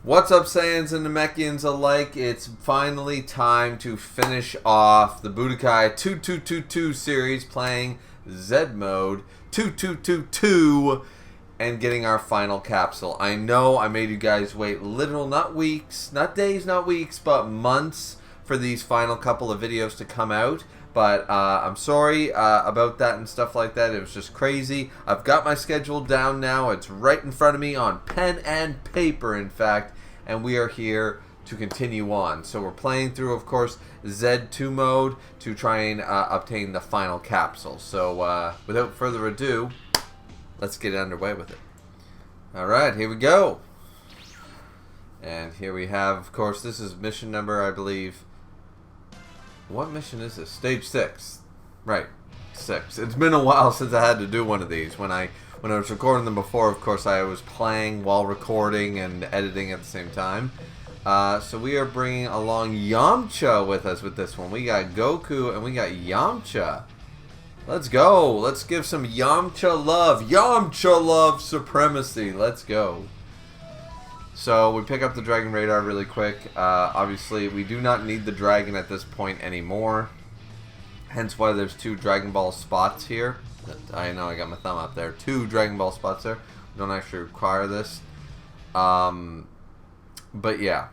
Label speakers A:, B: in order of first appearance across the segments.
A: What's up, Saiyans and Namekians alike? It's finally time to finish off the Budokai 2222 series, playing Z mode 2222 and getting our final capsule. I know I made you guys wait not weeks, not days, not weeks, but months for these final couple of videos to come out. But I'm sorry about that and stuff like that. It was just crazy. I've got my schedule down now. It's right in front of me on pen and paper, in fact. And we are here to continue on. So we're playing through, of course, Z2 mode to try and obtain the final capsule. So without further ado, let's get underway with it. Alright, here we go. And here we have, of course, this is mission number, I believe... What mission is this? Stage 6. Right. 6. It's been a while since I had to do one of these. When I was recording them before, of course, I was playing while recording and editing at the same time. So we are bringing along Yamcha with us with this one. We got Goku and we got Yamcha. Let's go. Let's give some Yamcha love. Yamcha love supremacy. Let's go. So we pick up the Dragon Radar really quick. Obviously, we do not need the Dragon at this point anymore. Hence why there's 2 Dragon Ball spots here. I know I got my thumb up there. 2 Dragon Ball spots there. We don't actually require this. But yeah.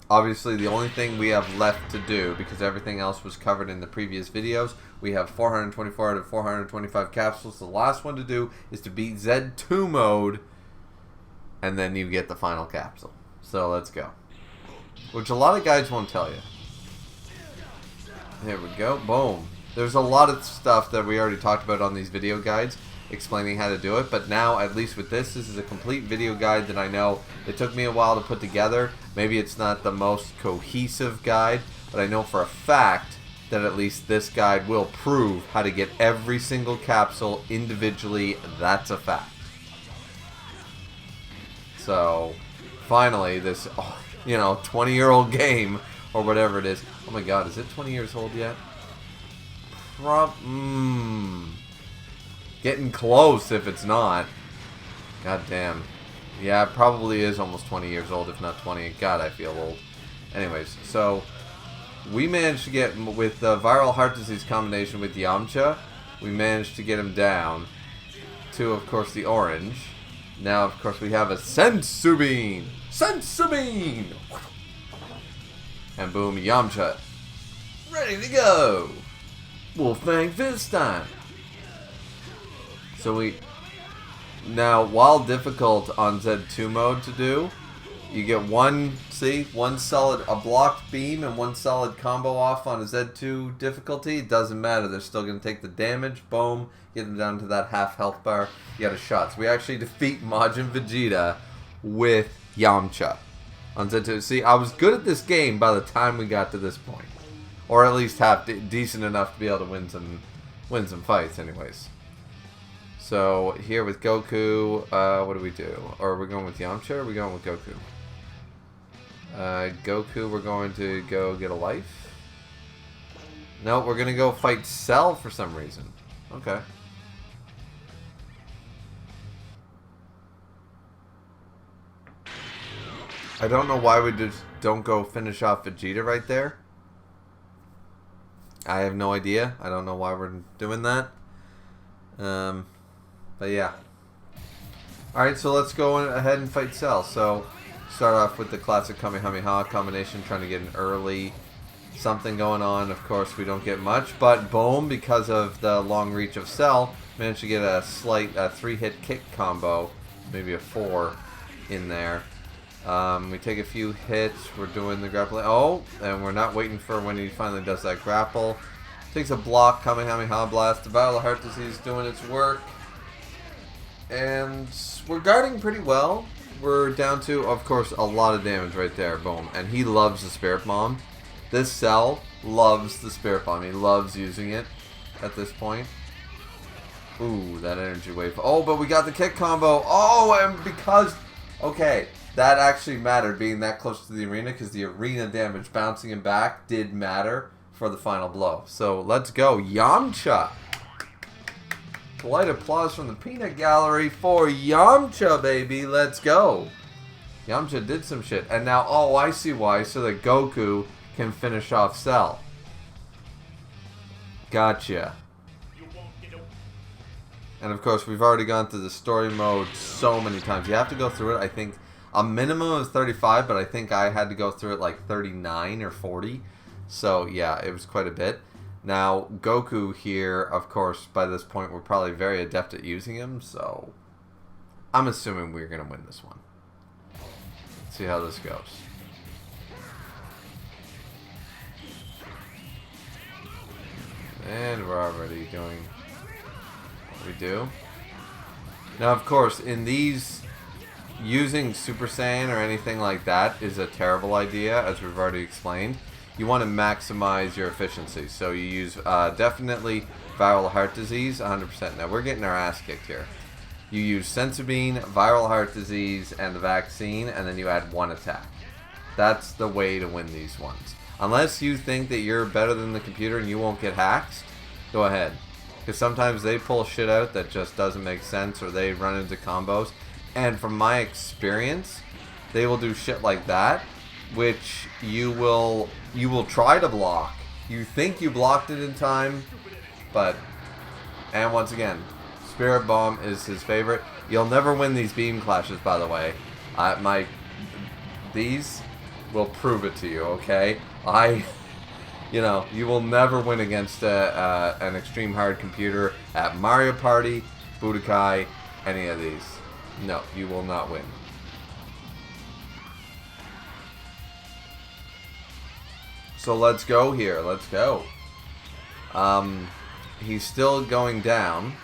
A: Obviously, the only thing we have left to do, because everything else was covered in the previous videos, we have 424 out of 425 capsules. The last one to do is to beat Z2 mode. And then you get the final capsule. So let's go. Which a lot of guys won't tell you. Here we go. Boom. There's a lot of stuff that we already talked about on these video guides explaining how to do it. But now, at least with this is a complete video guide that I know it took me a while to put together. Maybe it's not the most cohesive guide, but I know for a fact that at least this guide will prove how to get every single capsule individually. That's a fact. So, finally, this, 20-year-old game, or whatever it is. Oh my god, is it 20 years old yet? Getting close if it's not. God damn. Yeah, it probably is almost 20 years old, if not 20. God, I feel old. Anyways, so, we managed to get, with the viral heart disease combination with Yamcha, we managed to get him down to, of course, the orange. Now, of course, we have a Sensu Bean! Sensu Bean! And boom, Yamcha. Ready to go! Wolfang Fist time! So now, while difficult on Z2 mode to do, you get one solid, a blocked beam and one solid combo off on a Z2 difficulty. It doesn't matter, they're still going to take the damage. Boom. Get them down to that half health bar. You got a shot. So we actually defeat Majin Vegeta with Yamcha on Z2. See, I was good at this game by the time we got to this point, or at least decent enough to be able to win some fights. Anyways, so here with Goku, what do we do? Or are we going with Yamcha? Or are we going with Goku? Goku, we're going to go get a life. No, we're gonna go fight Cell for some reason. Okay. I don't know why we just don't go finish off Vegeta right there. I have no idea. I don't know why we're doing that. But yeah. Alright, so let's go ahead and fight Cell. So, start off with the classic Kamehameha combination, trying to get an early something going on. Of course, we don't get much, but boom, because of the long reach of Cell, managed to get a slight 3-hit kick combo, maybe a 4 in there. We take a few hits, we're doing the grappling. Oh, and we're not waiting for when he finally does that grapple. Takes a block, Kamehameha Blast. The Battle of Heart Disease doing its work. And we're guarding pretty well. We're down to, of course, a lot of damage right there. Boom. And he loves the Spirit Bomb. This Cell loves the Spirit Bomb. He loves using it at this point. Ooh, that energy wave. Oh, but we got the kick combo. Oh, and because... Okay, that actually mattered, being that close to the arena, because the arena damage bouncing him back did matter for the final blow. So, let's go. Yamcha! Polite applause from the peanut gallery for Yamcha, baby. Let's go. Yamcha did some shit. And now, oh, I see why. So that Goku can finish off Cell. Gotcha. And of course, we've already gone through the story mode so many times. You have to go through it, I think, a minimum of 35, but I think I had to go through it like 39 or 40. So, yeah, it was quite a bit. Now, Goku here, of course, by this point, we're probably very adept at using him, so I'm assuming we're going to win this one. Let's see how this goes. And we're already doing what we do. Now, of course, in these, using Super Saiyan or anything like that is a terrible idea, as we've already explained. You want to maximize your efficiency. So you use definitely viral heart disease, 100%. Now, we're getting our ass kicked here. You use Senzu Bean, viral heart disease, and the vaccine, and then you add one attack. That's the way to win these ones. Unless you think that you're better than the computer and you won't get hacked, go ahead. Because sometimes they pull shit out that just doesn't make sense, or they run into combos. And from my experience, they will do shit like that, which you will try to block. You think you blocked it in time, but... And once again, Spirit Bomb is his favorite. You'll never win these beam clashes, by the way. These will prove it to you, okay? You know, you will never win against an extreme hard computer at Mario Party, Budokai, any of these. No, you will not win. So let's go here. Let's go. He's still going down.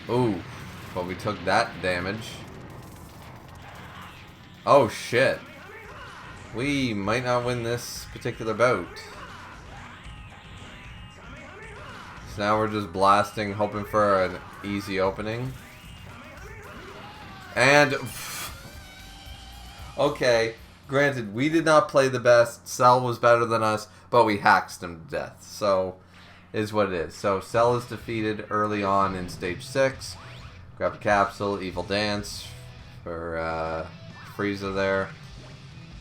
A: Ooh, but we took that damage. Oh shit. We might not win this particular bout. So now we're just blasting, hoping for an easy opening. And... Okay, granted, we did not play the best. Cell was better than us, but we hacked him to death. So, is what it is. So, Cell is defeated early on in Stage 6. Grab a capsule, Evil Dance for Frieza there.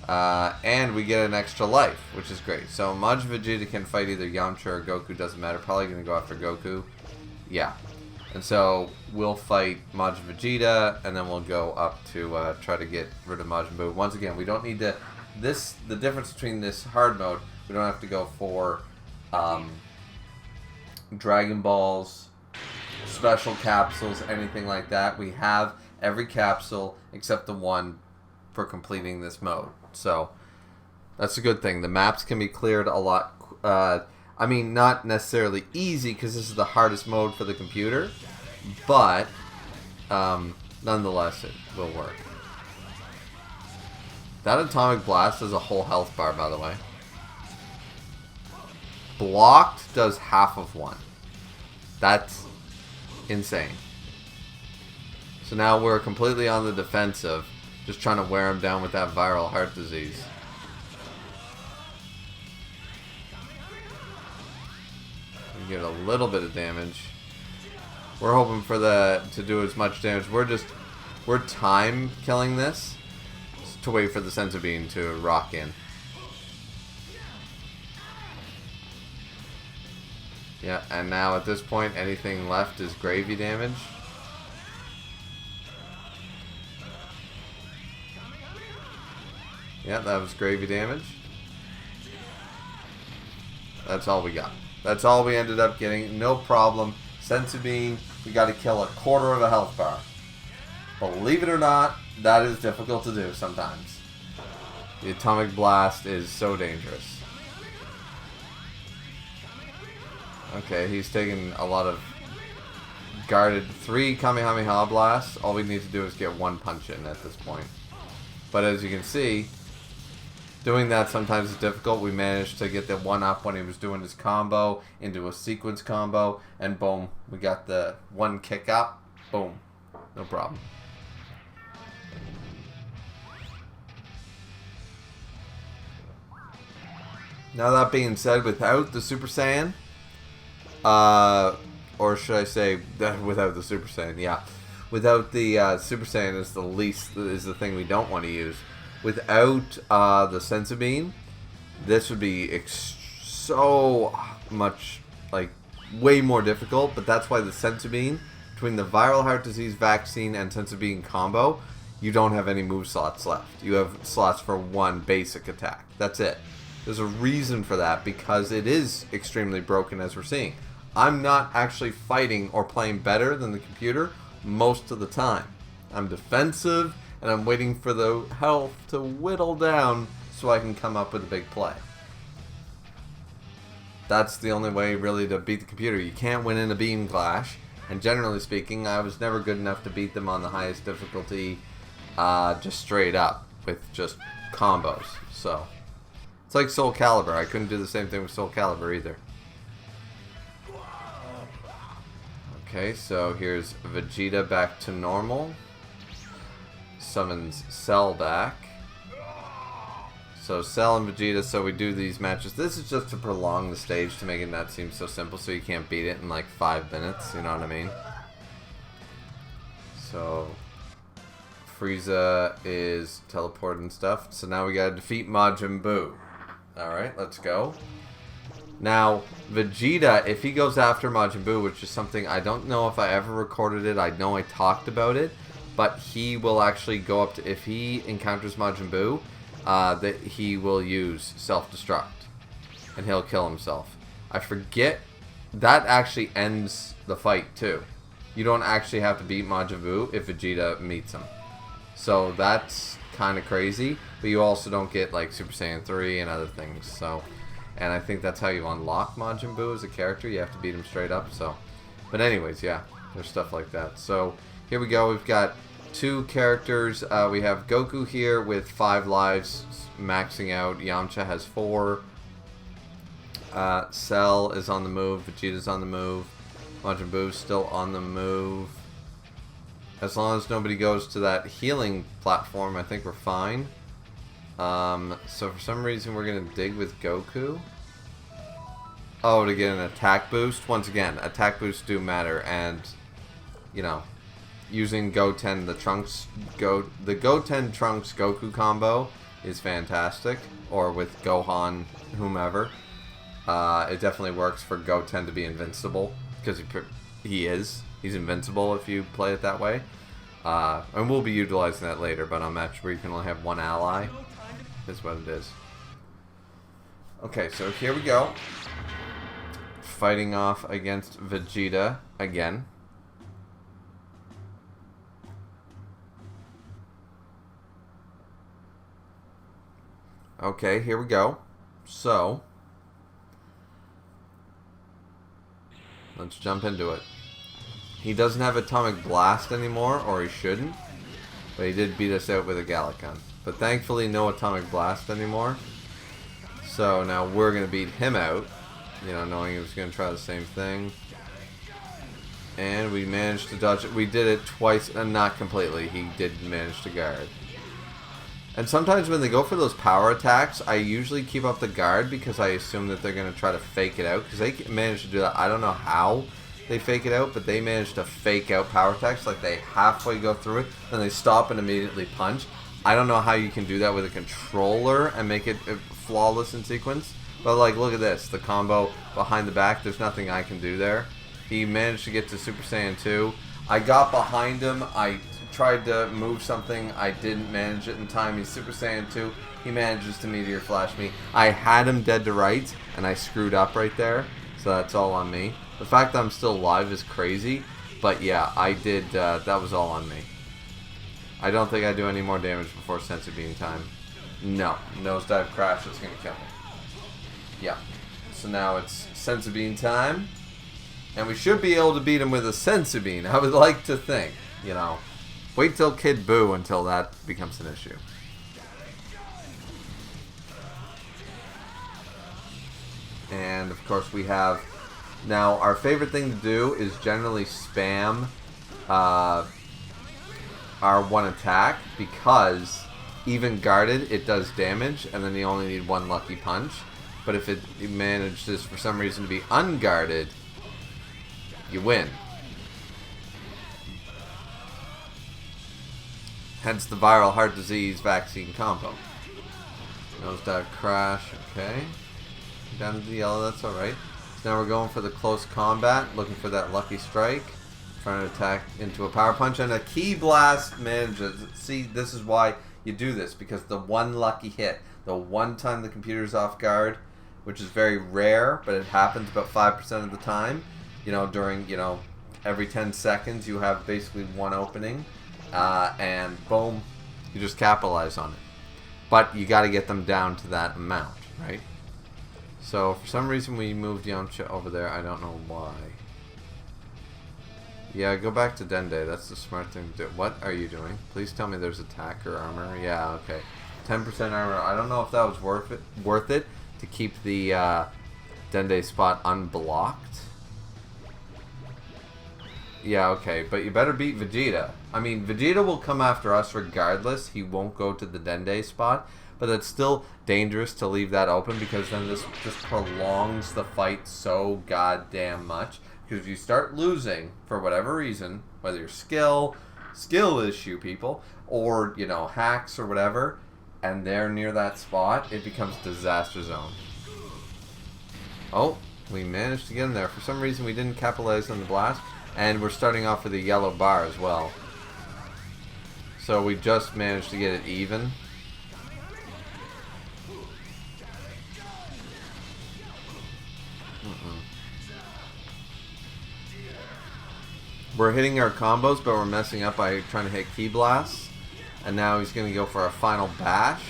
A: And we get an extra life, which is great. So Majin Vegeta can fight either Yamcha or Goku, doesn't matter. Probably going to go after Goku. Yeah. And so we'll fight Majin Vegeta, and then we'll go up to try to get rid of Majin Buu. Once again, we don't need to... The difference between this hard mode, we don't have to go for Dragon Balls, special capsules, anything like that. We have every capsule except the one for completing this mode. So that's a good thing. The maps can be cleared a lot. I mean, not necessarily easy because this is the hardest mode for the computer, but nonetheless, it will work. That Atomic Blast is a whole health bar, by the way. Blocked does half of one. That's insane. So now we're completely on the defensive. Just trying to wear him down with that viral heart disease. We get a little bit of damage. We're hoping for to do as much damage. We're time killing this to wait for the Senzu Bean to rock in. Yeah, and now at this point, anything left is gravy damage. Yeah, that was gravy damage. That's all we got. That's all we ended up getting. No problem. Senzu Bean, we got to kill a quarter of a health bar. Believe it or not, that is difficult to do sometimes. The Atomic Blast is so dangerous. Okay, he's taking a lot of guarded 3 Kamehameha blasts. All we need to do is get 1 punch in at this point. But as you can see, doing that sometimes is difficult. We managed to get the 1-up when he was doing his combo into a sequence combo, and boom, we got the 1 kick up. Boom. No problem. Now that being said, without the Super Saiyan, or should I say, without the Super Saiyan, yeah. without the Super Saiyan is the thing we don't want to use. Without the Senzu Bean, this would be so much, like, way more difficult, but that's why the Senzu Bean, between the viral heart disease vaccine and Senzu Bean combo, you don't have any move slots left. You have slots for one basic attack. That's it. There's a reason for that, because it is extremely broken, as we're seeing. I'm not actually fighting or playing better than the computer most of the time. I'm defensive, and I'm waiting for the health to whittle down so I can come up with a big play. That's the only way, really, to beat the computer. You can't win in a beam clash, and generally speaking, I was never good enough to beat them on the highest difficulty, just straight up, with just combos. So, it's like Soul Calibur. I couldn't do the same thing with Soul Calibur either. Okay, so here's Vegeta back to normal. Summons Cell back. So Cell and Vegeta, so we do these matches. This is just to prolong the stage to make it not seem so simple, so you can't beat it in like 5 minutes, you know what I mean? So Frieza is teleported and stuff. So now we gotta defeat Majin Buu. Alright, let's go. Now, Vegeta, if he goes after Majin Buu, which is something I don't know if I ever recorded it, I know I talked about it, but he will actually go up to, if he encounters Majin Buu, that he will use self-destruct, and he'll kill himself. I forget, that actually ends the fight too. You don't actually have to beat Majin Buu if Vegeta meets him. So that's kind of crazy, but you also don't get like Super Saiyan 3 and other things. So, and I think that's how you unlock Majin Buu as a character. You have to beat him straight up. So, but anyways, yeah, there's stuff like that. So here we go. We've got 2 characters. We have Goku here with 5 lives, maxing out. Yamcha has 4. Cell is on the move. Vegeta's on the move. Majin Buu's still on the move. As long as nobody goes to that healing platform, I think we're fine. So for some reason we're going to dig with Goku. Oh, to get an attack boost. Once again, attack boosts do matter, and, you know, using Goten, the Goten Trunks Goku combo is fantastic, or with Gohan, whomever. It definitely works for Goten to be invincible, because he's invincible if you play it that way. And we'll be utilizing that later, but on match where you can only have 1 ally, is what it is. Okay, so here we go. Fighting off against Vegeta again. Okay, here we go. So, let's jump into it. He doesn't have Atomic Blast anymore, or he shouldn't, but he did beat us out with a Galacon. But thankfully, no Atomic Blast anymore. So now we're going to beat him out, you know, knowing he was going to try the same thing. And we managed to dodge it. We did it twice, and not completely. He did manage to guard. And sometimes when they go for those power attacks, I usually keep up the guard because I assume that they're going to try to fake it out. Because they managed to do that. I don't know how they fake it out, but they managed to fake out power attacks. Like they halfway go through it, then they stop and immediately punch. I don't know how you can do that with a controller and make it flawless in sequence. But like, look at this. The combo behind the back, there's nothing I can do there. He managed to get to Super Saiyan 2. I got behind him. I tried to move something. I didn't manage it in time. He's Super Saiyan 2. He manages to Meteor Flash me. I had him dead to rights, and I screwed up right there. So that's all on me. The fact that I'm still alive is crazy. But yeah, I did. That was all on me. I don't think I do any more damage before Senzu Bean time. No. Nosedive Crash is going to kill me. Yeah. So now it's Senzu Bean time. And we should be able to beat him with a Senzu Bean. I would like to think, you know. Wait till Kid Buu until that becomes an issue. And of course we have... Now our favorite thing to do is generally spam our one attack, because even guarded it does damage, and then you only need 1 lucky punch. But if it manages for some reason to be unguarded, you win. Hence the viral heart disease vaccine combo. Nosedive crash, okay. Down to the yellow, that's alright. So now we're going for the close combat, looking for that lucky strike. Trying to attack into a power punch, and a Ki Blast manages. See, this is why you do this, because the one lucky hit, the one time the computer's off guard, which is very rare, but it happens about 5% of the time. You know, during, you know, every 10 seconds you have basically one opening, and boom, you just capitalize on it. But you got to get them down to that amount, right? So for some reason we moved Yamcha over there. I don't know why. Yeah, go back to Dende. That's the smart thing to do. What are you doing? Please tell me there's attack or armor. Yeah, okay. 10% armor. I don't know if that was worth it to keep the Dende spot unblocked. Yeah, okay. But you better beat Vegeta. I mean, Vegeta will come after us regardless. He won't go to the Dende spot. But it's still dangerous to leave that open, because then this just prolongs the fight so goddamn much. Because if you start losing for whatever reason, whether you're skill issue people, or, you know, hacks or whatever, and they're near that spot, it becomes disaster zone. Oh, we managed to get in there. For some reason we didn't capitalize on the blast, and we're starting off with a yellow bar as well. So we just managed to get it even. We're hitting our combos, but we're messing up by trying to hit Ki Blasts. And now he's going to go for a final bash,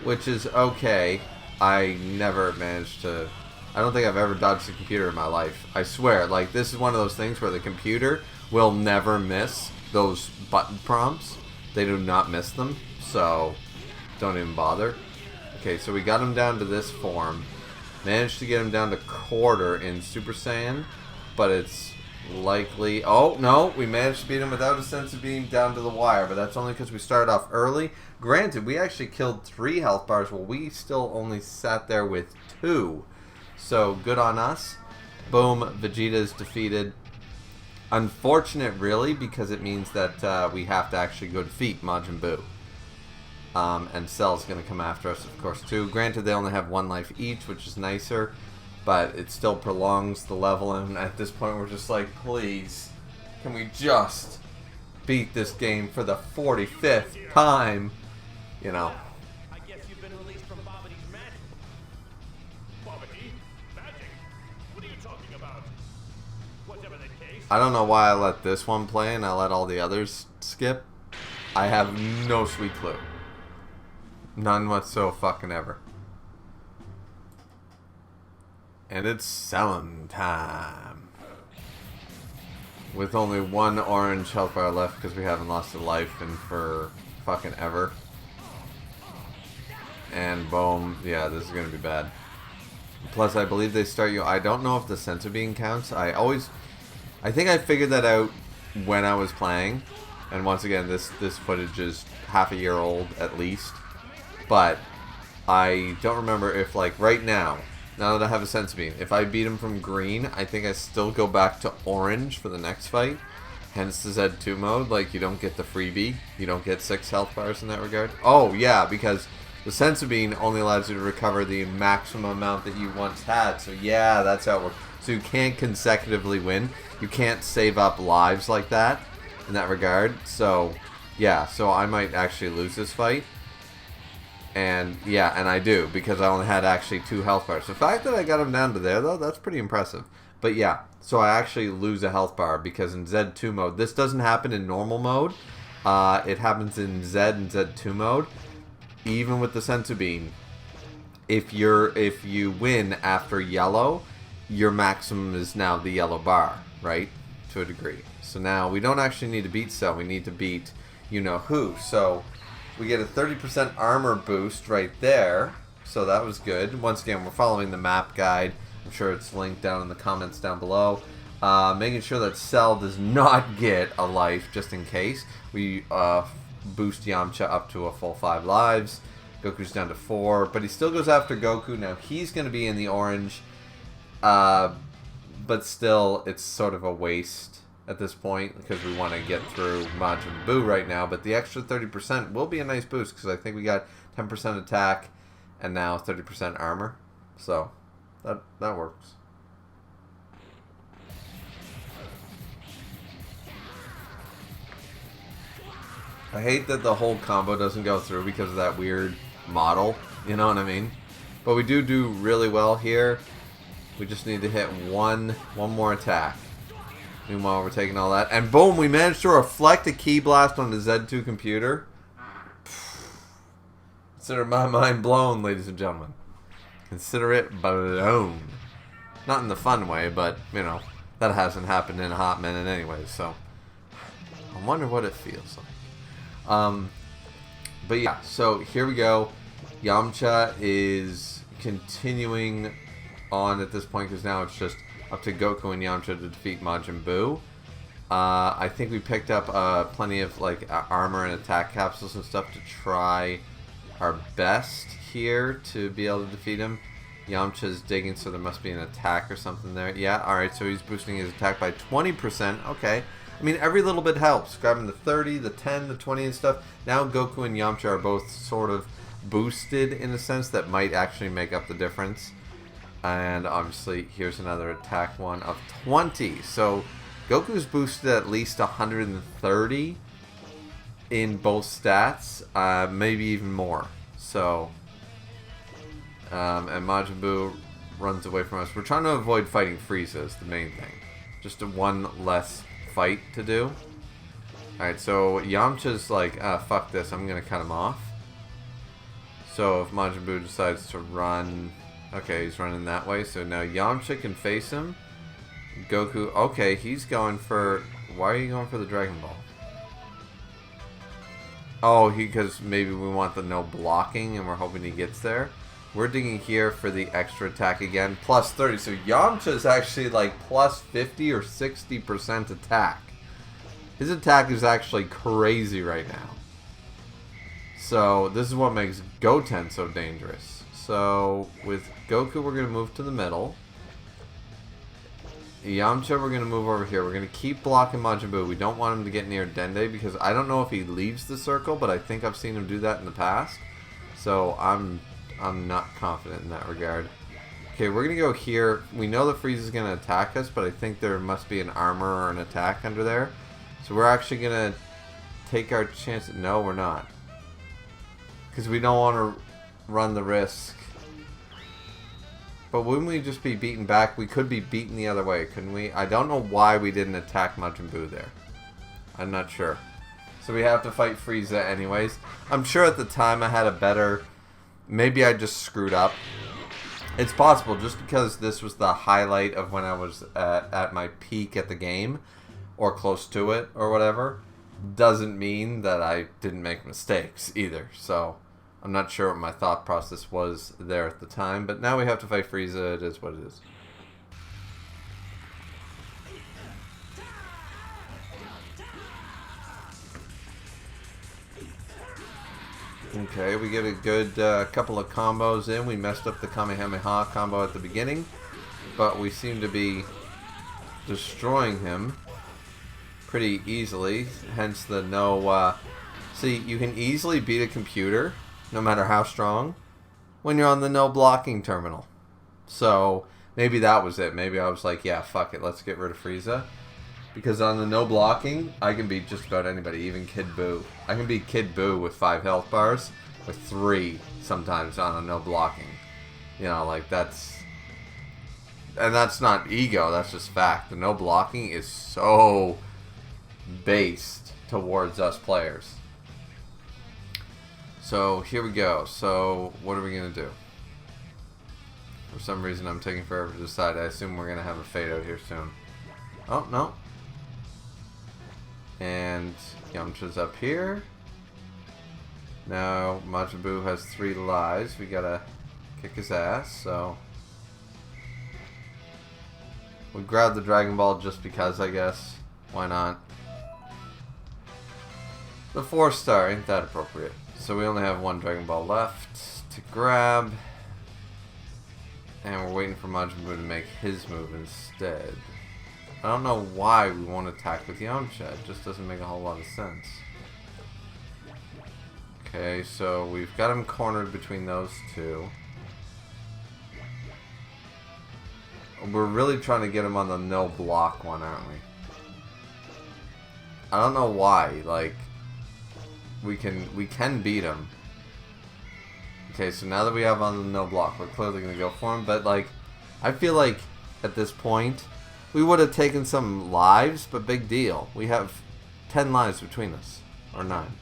A: which is okay. I never managed to... I don't think I've ever dodged a computer in my life. I swear, like, this is one of those things where the computer will never miss those button prompts. They do not miss them, so don't even bother. Okay, so we got him down to this form. Managed to get him down to quarter in Super Saiyan, but it's likely... Oh, no, we managed to beat him without a sense of being down to the wire, but that's only because we started off early. Granted, we actually killed 3 health bars, while we still only sat there with 2. So, good on us. Boom, Vegeta is defeated. Unfortunate, really, because it means that we have to actually go defeat Majin Buu. And Cell's going to come after us, of course, too. Granted, they only have 1 life each, which is nicer, but it still prolongs the level, and at this point we're just like, please, can we just beat this game for the 45th time? You know.
B: I guess you've been released from Babidi's magic. Babidi? Magic? What are you talking about? Whatever the case.
A: I don't know why I let this one play and I let all the others skip. I have no sweet clue. None whatsoever fucking ever. And it's selling time. With only 1 orange health bar left because we haven't lost a life in for fucking ever. And boom, yeah, this is gonna be bad. Plus, I believe they start you. I don't know if the sensor beam counts. I think I figured that out when I was playing. And once again, this footage is half a year old at least. But I don't remember if, like, right now that I have a sense beam, if I beat him from green, I think I still go back to orange for the next fight. Hence the Z2 mode. Like, you don't get the freebie. You don't get 6 health bars in that regard. Oh, yeah, because the sensor beam only allows you to recover the maximum amount that you once had. So, yeah, that's how it works. So you can't consecutively win. You can't save up lives like that in that regard. So, yeah, so I might actually lose this fight. And, yeah, and I do, because I only had actually 2 health bars. The fact that I got him down to there, though, that's pretty impressive. But, yeah, so I actually lose a health bar, because in Z2 mode, this doesn't happen in normal mode. It happens in Z and Z2 mode. Even with the sensor beam, if you win after yellow, your maximum is now the yellow bar, right? To a degree. So now, we don't actually need to beat Cell, we need to beat you-know-who. So we get a 30% armor boost right there. So that was good. Once again, we're following the map guide. I'm sure it's linked down in the comments down below. Making sure that Cell does not get a life, just in case. We boost Yamcha up to a full 5 lives. Goku's down to 4. But he still goes after Goku. Now, he's going to be in the orange. But still, it's sort of a waste at this point because we want to get through Majin Buu right now. But the extra 30% will be a nice boost because I think we got 10% attack and now 30% armor. So that works. I hate that the whole combo doesn't go through because of that weird model. You know what I mean? But we do really well here. We just need to hit one more attack. Meanwhile, we're taking all that. And boom, we managed to reflect a Ki Blast on the Z2 computer. Consider my mind blown, ladies and gentlemen. Consider it blown. Not in the fun way, but, you know, that hasn't happened in a hot minute anyway, so. I wonder what it feels like. But yeah, so here we go. Yamcha is continuing on at this point because now it's just up to Goku and Yamcha to defeat Majin Buu. I think we picked up plenty of like armor and attack capsules and stuff to try our best here to be able to defeat him. Yamcha's digging, so there must be an attack or something there. Yeah, alright, so he's boosting his attack by 20%. Okay. I mean, every little bit helps. Grabbing the 30, the 10, the 20 and stuff. Now Goku and Yamcha are both sort of boosted in a sense that might actually make up the difference. And obviously, here's another attack one of 20. So, Goku's boosted at least 130 in both stats. Maybe even more. So, and Majin Buu runs away from us. We're trying to avoid fighting Frieza is the main thing. Just one less fight to do. Alright, so Yamcha's like, fuck this, I'm gonna cut him off. So if Majin Buu decides to run... Okay, he's running that way, so now Yamcha can face him. Goku... Okay, he's going for... Why are you going for the Dragon Ball? Oh, because maybe we want the no blocking and we're hoping he gets there. We're digging here for the extra attack again. Plus 30. So Yamcha's actually like plus 50 or 60% attack. His attack is actually crazy right now. So this is what makes Goten so dangerous. So with Goku we're going to move to the middle. Yamcha we're going to move over here. We're going to keep blocking Majin Buu. We don't want him to get near Dende because I don't know if he leaves the circle, but I think I've seen him do that in the past. So I'm not confident in that regard. Okay, we're going to go here. We know that Frieza is going to attack us, but I think there must be an armor or an attack under there. So we're actually going to take our chance. No, we're not. Because we don't want to run the risk. But wouldn't we just be beaten back? We could be beaten the other way, couldn't we? I don't know why we didn't attack Majin Buu there. I'm not sure. So we have to fight Frieza anyways. I'm sure at the time I had a better... Maybe I just screwed up. It's possible, just because this was the highlight of when I was at my peak at the game, or close to it, or whatever, doesn't mean that I didn't make mistakes either. So, I'm not sure what my thought process was there at the time, but now we have to fight Frieza. It is what it is. Okay, we get a good couple of combos in. We messed up the Kamehameha combo at the beginning, but we seem to be destroying him pretty easily, hence the no... See, you can easily beat a computer, no matter how strong, when you're on the no blocking terminal. So, maybe that was it. Maybe I was like, yeah, fuck it, let's get rid of Frieza. Because on the no blocking, I can beat just about anybody, even Kid Buu. I can beat Kid Buu with 5 health bars, with 3 sometimes on a no blocking. You know, like that's... And that's not ego, that's just fact. The no blocking is so based towards us players. So, here we go. So, what are we going to do? For some reason, I'm taking forever to decide. I assume we're going to have a fade out here soon. Oh, no. And Yamcha's up here. Now Majin Buu has 3 lives. We gotta kick his ass, so we grab the Dragon Ball just because, I guess. Why not? The 4-star, ain't that appropriate? So we only have 1 Dragon Ball left to grab. And we're waiting for Majin Buu to make his move instead. I don't know why we won't attack with Yamcha. It just doesn't make a whole lot of sense. Okay, so we've got him cornered between those two. We're really trying to get him on the no block one, aren't we? I don't know why. Like, we can beat him. Okay, so now that we have on the no block, we're clearly gonna go for him. But like, I feel like at this point we would have taken some lives, but big deal. We have 10 lives between us, or 9.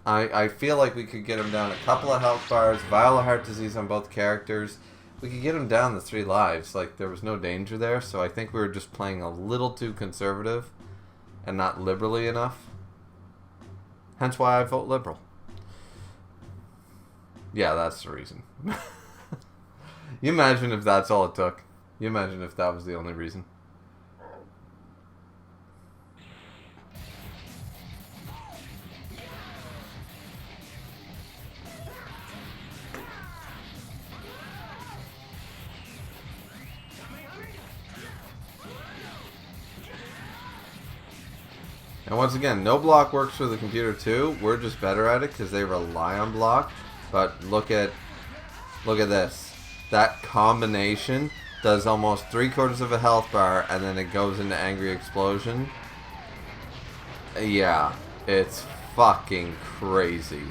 A: I feel like we could get him down a couple of health bars, vial of heart disease on both characters. We could get him down to 3 lives. Like, there was no danger there, so I think we were just playing a little too conservative and not liberally enough. Hence why I vote liberal. Yeah, that's the reason. You imagine if that's all it took. You imagine if that was the only reason. And once again, no block works for the computer too. We're just better at it because they rely on block. But look at this. That combination does almost 3/4 of a health bar, and then it goes into Angry Explosion. Yeah, it's fucking crazy.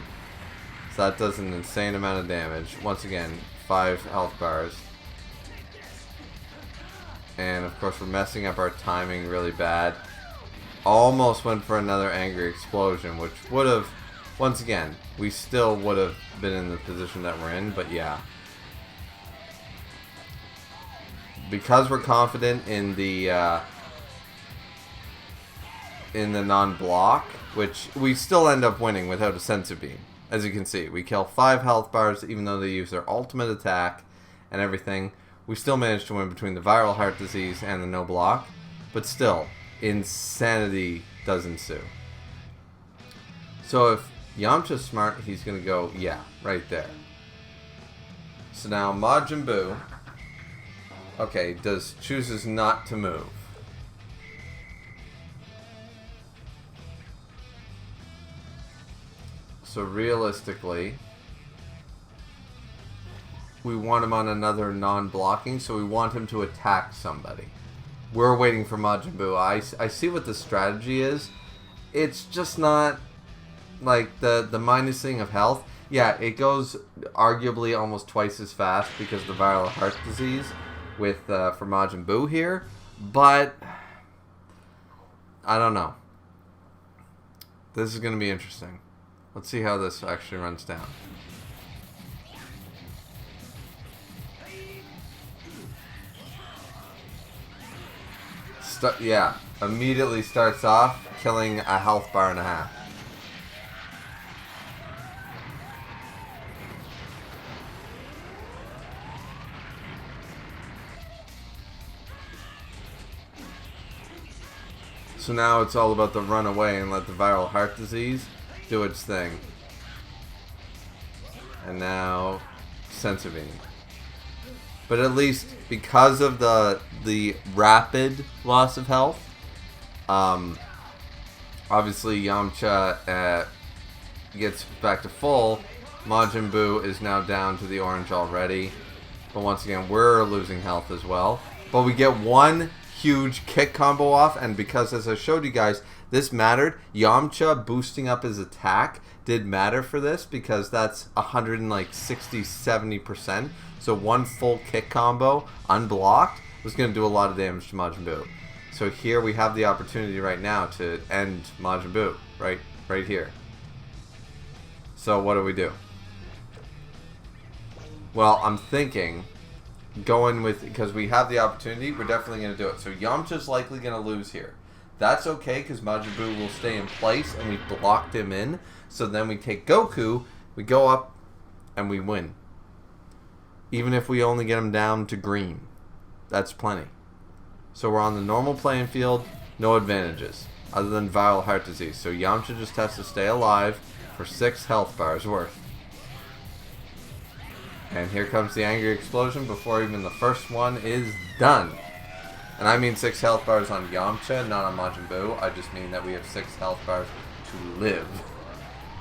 A: So that does an insane amount of damage. Once again, 5 health bars. And of course we're messing up our timing really bad. Almost went for another Angry Explosion, which would have, once again, we still would have been in the position that we're in, but yeah. Because we're confident in the non-block, which we still end up winning without a Senzu Bean. As you can see, we kill 5 health bars even though they use their ultimate attack and everything. We still managed to win between the viral heart disease and the no block, but still, insanity does ensue. So if Yamcha's smart, he's going to go, yeah, right there. So now Majin Buu, okay, chooses not to move. So realistically, we want him on another non-blocking, so we want him to attack somebody. We're waiting for Majin Buu. I see what the strategy is. It's just not like the minusing of health. Yeah, it goes arguably almost twice as fast because of the viral heart disease with for Majin Buu here, but I don't know. This is going to be interesting. Let's see how this actually runs down. Yeah, immediately starts off killing a health bar and a half. So now it's all about the run away and let the viral heart disease do its thing. And now Senzu Bean. But at least because of the rapid loss of health, obviously Yamcha gets back to full. Majin Buu is now down to the orange already. But once again, we're losing health as well. But we get one huge kick combo off, and because, as I showed you guys, this mattered. Yamcha boosting up his attack did matter for this because that's 160-70%. So one full kick combo unblocked was going to do a lot of damage to Majin Buu. So here we have the opportunity right now to end Majin Buu, right here. So what do? Well, I'm thinking going with, because we have the opportunity, we're definitely going to do it. So Yamcha's likely going to lose here. That's okay because Majin Buu will stay in place and we blocked him in. So then we take Goku, we go up, and we win. Even if we only get him down to green. That's plenty. So we're on the normal playing field, no advantages, other than viral heart disease. So Yamcha just has to stay alive for 6 health bars worth. And here comes the Angry Explosion before even the first one is done. And I mean 6 health bars on Yamcha, not on Majin Buu. I just mean that we have 6 health bars to live.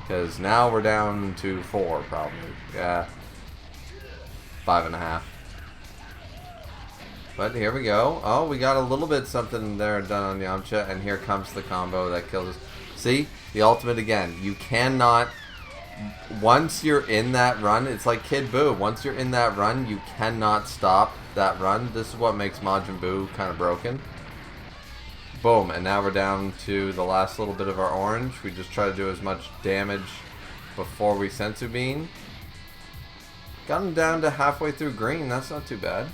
A: Because now we're down to 4, probably. Yeah. 5.5. But here we go. Oh, we got a little bit something there done on Yamcha. And here comes the combo that kills us. See? The ultimate again. You cannot... Once you're in that run, it's like Kid Buu. Once you're in that run, you cannot stop that run. This is what makes Majin Buu kind of broken. Boom, and now we're down to the last little bit of our orange. We just try to do as much damage before we Senzu Bean. Got him down to halfway through green. That's not too bad.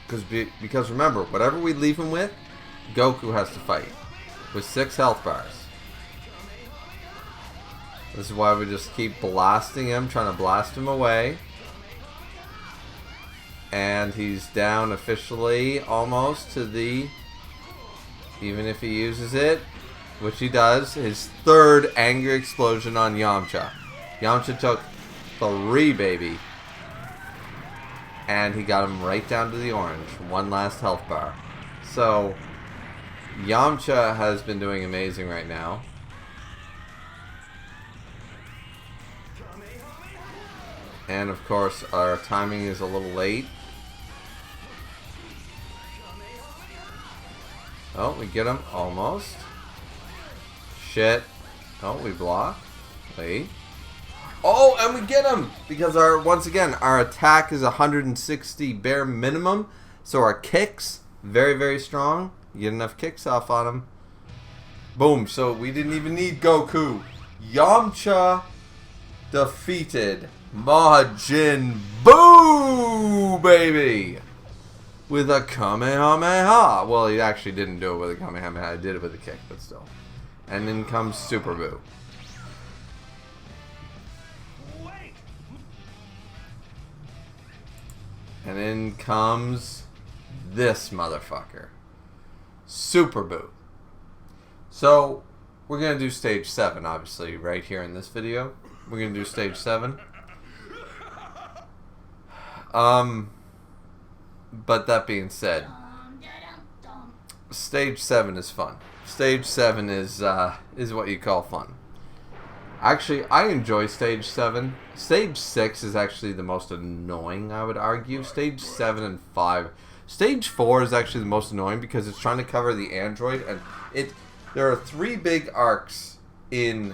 A: Because remember, whatever we leave him with, Goku has to fight. With 6 health bars. This is why we just keep blasting him, trying to blast him away. And he's down officially almost to the... Even if he uses it, which he does, his 3rd anger explosion on Yamcha. Yamcha took 3, baby. And he got him right down to the orange. 1 last health bar. So... Yamcha has been doing amazing right now. And of course, our timing is a little late. Oh, we get him almost. Shit. Oh, we block. Wait. Oh, and we get him! Because once again, our attack is 160 bare minimum. So our kicks, very, very strong. Get enough kicks off on him. Boom. So we didn't even need Goku. Yamcha defeated Majin Buu, baby. With a Kamehameha. Well, he actually didn't do it with a Kamehameha. He did it with a kick, but still. And then comes Super Buu. And in comes this motherfucker. Super Buu. So, we're going to do stage 7, obviously, right here in this video. We're going to do stage 7. But that being said, stage 7 is fun. Stage 7 is what you call fun. Actually, I enjoy stage 7. Stage 6 is actually the most annoying, I would argue. Stage 7 and 5... Stage 4 is actually the most annoying because it's trying to cover the android, and there are 3 big arcs in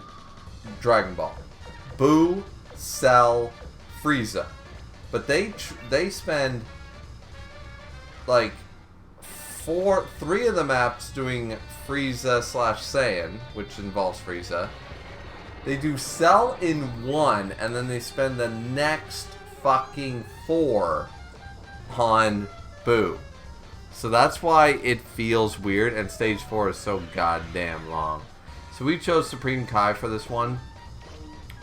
A: Dragon Ball: Buu, Cell, Frieza. But they spend like 3 of the maps doing Frieza / Saiyan, which involves Frieza. They do Cell in 1, and then they spend the next fucking 4 on Buu. So that's why it feels weird, and stage 4 is so goddamn long. So we chose Supreme Kai for this one.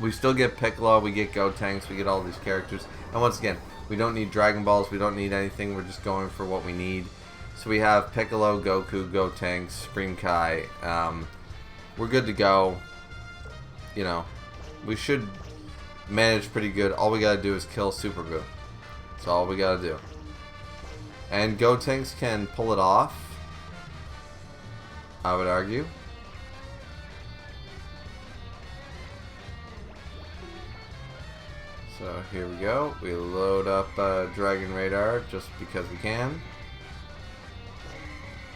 A: We still get Piccolo, we get Gotenks, we get all these characters. And once again, we don't need Dragon Balls, we don't need anything, we're just going for what we need. So we have Piccolo, Goku, Gotenks, Supreme Kai. We're good to go. You know, we should manage pretty good. All we gotta do is kill Super Buu. That's all we gotta do. And Gotenks can pull it off, I would argue. So here we go. We load up Dragon Radar just because we can.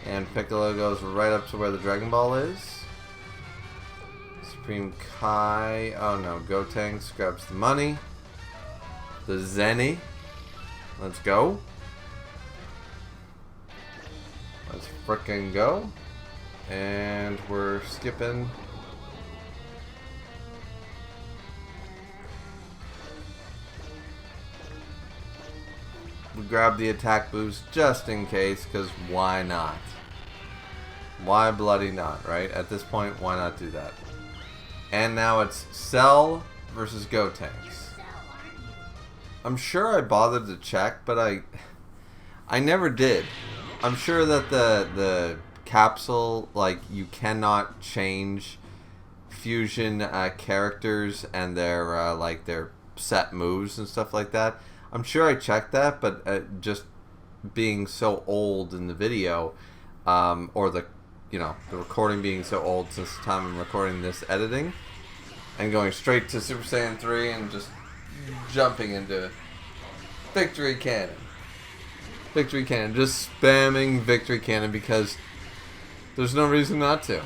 A: And Piccolo goes right up to where the Dragon Ball is. Supreme Kai. Oh no, Gotenks grabs the money. The Zenny. Let's go. Let's frickin' go. And we're skipping. We grab the attack boost just in case, because why not? Why bloody not, right? At this point, why not do that? And now it's Cell versus Gotenks. I'm sure I bothered to check, but I never did. I'm sure that the capsule, like, you cannot change fusion characters and their like their set moves and stuff like that. I'm sure I checked that, but just being so old in the video, or the recording being so old since the time I'm recording this editing, and going straight to Super Saiyan 3 and just jumping into Victory Cannon. Victory Cannon. Just spamming Victory Cannon because there's no reason not to.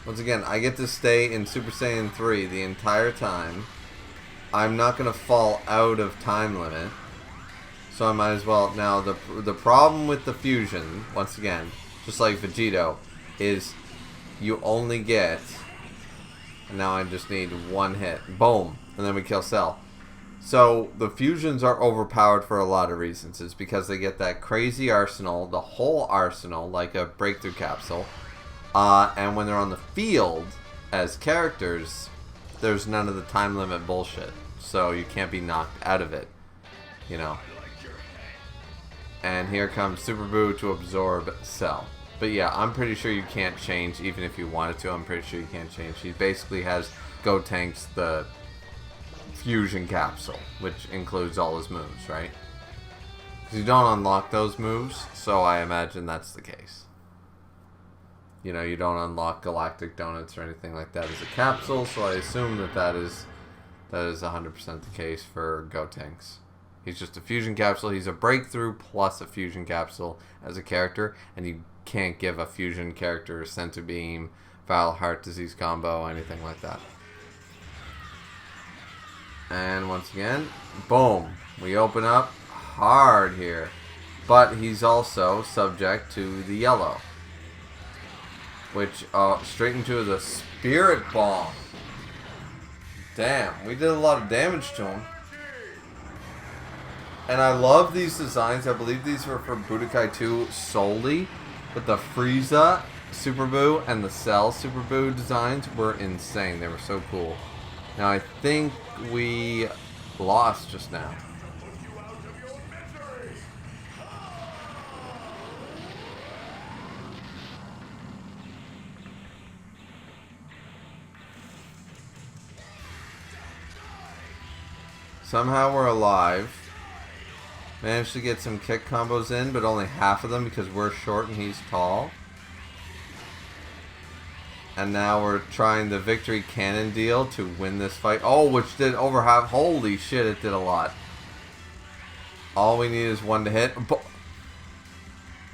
A: Once again, I get to stay in Super Saiyan 3 the entire time. I'm not going to fall out of time limit. So I might as well. Now, the problem with the fusion, once again, just like Vegito, is you only get... And now I just need one hit. Boom. And then we kill Cell. So the fusions are overpowered for a lot of reasons. It's because they get that crazy arsenal, the whole arsenal, like a breakthrough capsule. And when they're on the field as characters, there's none of the time limit bullshit. So you can't be knocked out of it. You know. And here comes Super Boo to absorb Cell. But yeah, I'm pretty sure you can't change, even if you wanted to. I'm pretty sure you can't change. He basically has Gotenks the fusion capsule, which includes all his moves, right? Because you don't unlock those moves, so I imagine that's the case. You know, you don't unlock Galactic Donuts or anything like that as a capsule, so I assume that is 100% the case for Gotenks. He's just a fusion capsule. He's a breakthrough plus a fusion capsule as a character, and you can't give a fusion character Senzu Beam, Vile Heart Disease combo, anything like that. And once again, boom, we open up hard here. But he's also subject to the yellow, which straight into the Spirit Bomb. Damn, we did a lot of damage to him. And I love these designs. I believe these were for Budokai 2 solely. But the Frieza Super Boo and the Cell Super Boo designs were insane. They were so cool. Now I think we lost just now. Somehow we're alive. Managed to get some kick combos in, but only half of them because we're short and he's tall. And now we're trying the Victory Cannon deal to win this fight. Oh, which did over half. Holy shit, it did a lot. All we need is one to hit.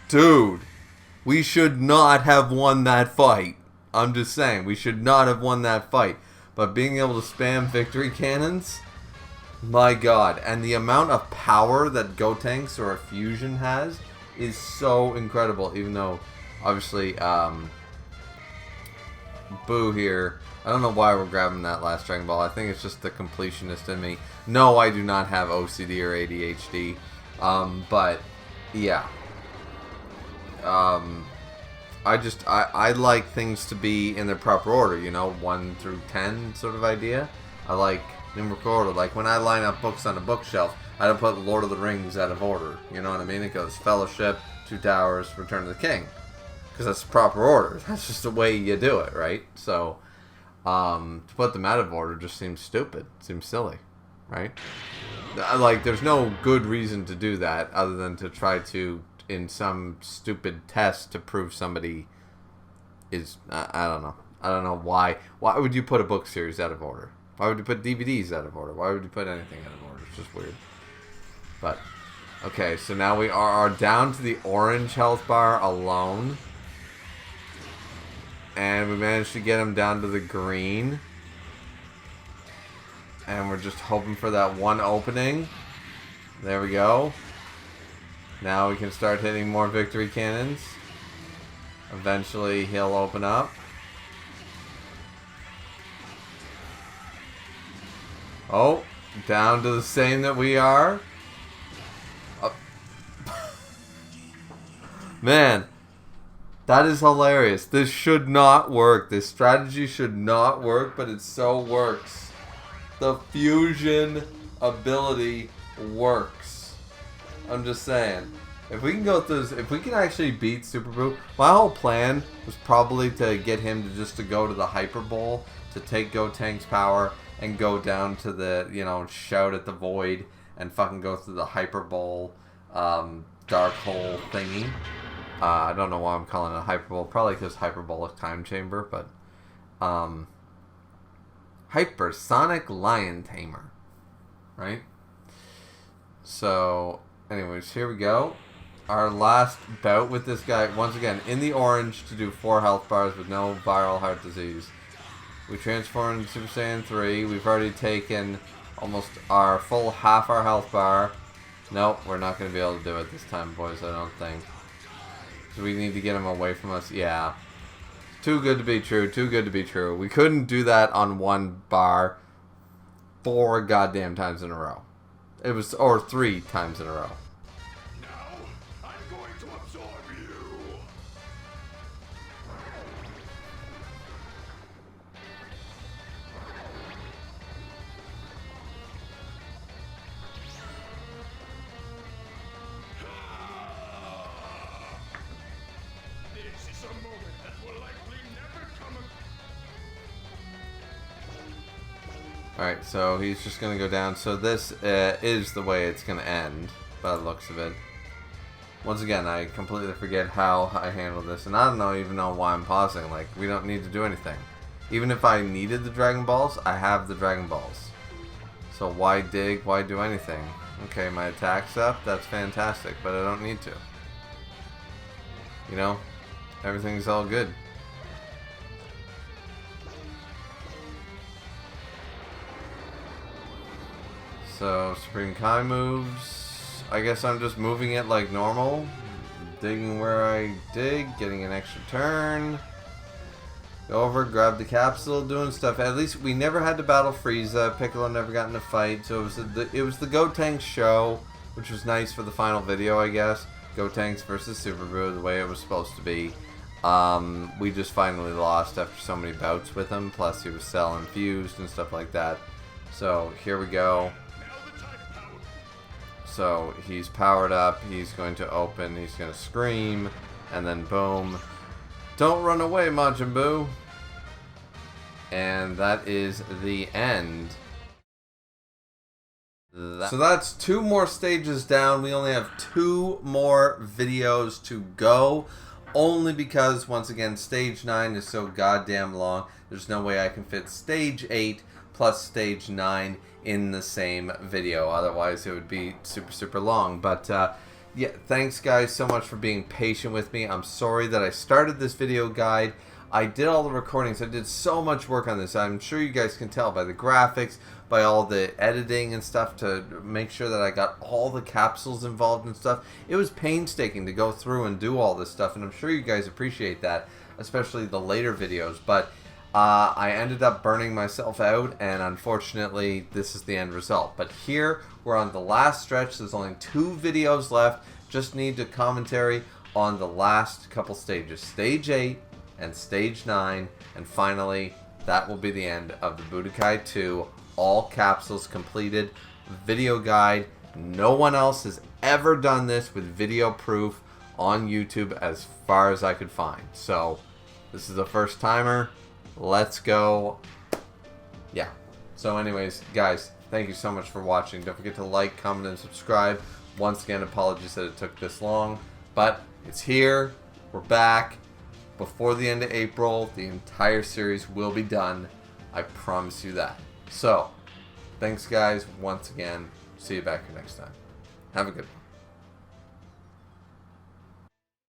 A: Dude, we should not have won that fight. I'm just saying, we should not have won that fight. But being able to spam Victory Cannons... My god, and the amount of power that Gotenks or a fusion has is so incredible, even though, obviously, Boo here, I don't know why we're grabbing that last Dragon Ball. I think it's just the completionist in me. No, I do not have OCD or ADHD, but, yeah. I like things to be in their proper order, you know, 1 through 10 sort of idea. I like... numerical order. Like when I line up books on a bookshelf, I don't put Lord of the Rings out of order. You know what I mean? It goes Fellowship, Two Towers, Return of the King. Because that's the proper order. That's just the way you do it, right? So, to put them out of order just seems stupid. Seems silly, right? Like, there's no good reason to do that other than to try to, in some stupid test, to prove somebody is... I don't know. I don't know why. Why would you put a book series out of order? Why would you put DVDs out of order? Why would you put anything out of order? It's just weird. But, okay, so now we are down to the orange health bar alone. And we managed to get him down to the green. And we're just hoping for that one opening. There we go. Now we can start hitting more Victory Cannons. Eventually he'll open up. Oh, down to the same that we are. Man, that is hilarious. This should not work. This strategy should not work, but it so works. The fusion ability works. I'm just saying. If we can go through this, if we can actually beat Super Boo, my whole plan was probably to get him to go to the Hyper Bowl to take Gotenks' power and go down to the, you know, shout at the void and fucking go through the hyperbole dark hole thingy. I don't know why I'm calling it a hyperbole. Probably because hyperbolic time chamber, but hypersonic lion tamer, right? So, anyways, here we go. Our last bout with this guy, once again, in the orange to do 4 health bars with no viral heart disease. We transform into Super Saiyan 3. We've already taken almost our full half our health bar. Nope, we're not going to be able to do it this time, boys, I don't think. So we need to get him away from us. Yeah. Too good to be true. Too good to be true. We couldn't do that on 1 bar 4 goddamn times in a row. It was, or 3 times in a row. Alright, so he's just going to go down. So this is the way it's going to end, by the looks of it. Once again, I completely forget how I handle this. And I don't even know why I'm pausing. Like, we don't need to do anything. Even if I needed the Dragon Balls, I have the Dragon Balls. So why dig? Why do anything? Okay, my attack's up. That's fantastic. But I don't need to. You know? Everything's all good. So, Supreme Kai moves. I guess I'm just moving it like normal. Digging where I dig, getting an extra turn. Go over, grab the capsule, doing stuff. At least we never had to battle Frieza. Piccolo never got in a fight. So it was the Gotenks show, which was nice for the final video, I guess. Gotenks versus Super Buu, the way it was supposed to be. We just finally lost after so many bouts with him. Plus he was cell infused and stuff like that. So here we go. So he's powered up, he's going to open, he's going to scream, and then boom. Don't run away, Majin Buu. And that is the end. So that's 2 more stages down. We only have 2 more videos to go. Only because, once again, stage 9 is so goddamn long. There's no way I can fit stage 8 plus stage 9 in the same video. Otherwise, it would be super, super long. But, yeah, thanks, guys, so much for being patient with me. I'm sorry that I started this video guide. I did all the recordings. I did so much work on this. I'm sure you guys can tell by the graphics, by all the editing and stuff to make sure that I got all the capsules involved and stuff. It was painstaking to go through and do all this stuff, and I'm sure you guys appreciate that, especially the later videos. But I ended up burning myself out, and unfortunately, this is the end result. But here, we're on the last stretch. There's only 2 videos left. Just need a commentary on the last couple stages. Stage 8 and Stage 9. And finally, that will be the end of the Budokai 2. All capsules completed. Video guide. No one else has ever done this with video proof on YouTube as far as I could find. So, this is a first timer. Let's go. Yeah. So anyways, guys, thank you so much for watching. Don't forget to like, comment, and subscribe. Once again, apologies that it took this long. But it's here. We're back. Before the end of April, the entire series will be done. I promise you that. So, thanks guys once again. See you back here next time. Have a good one.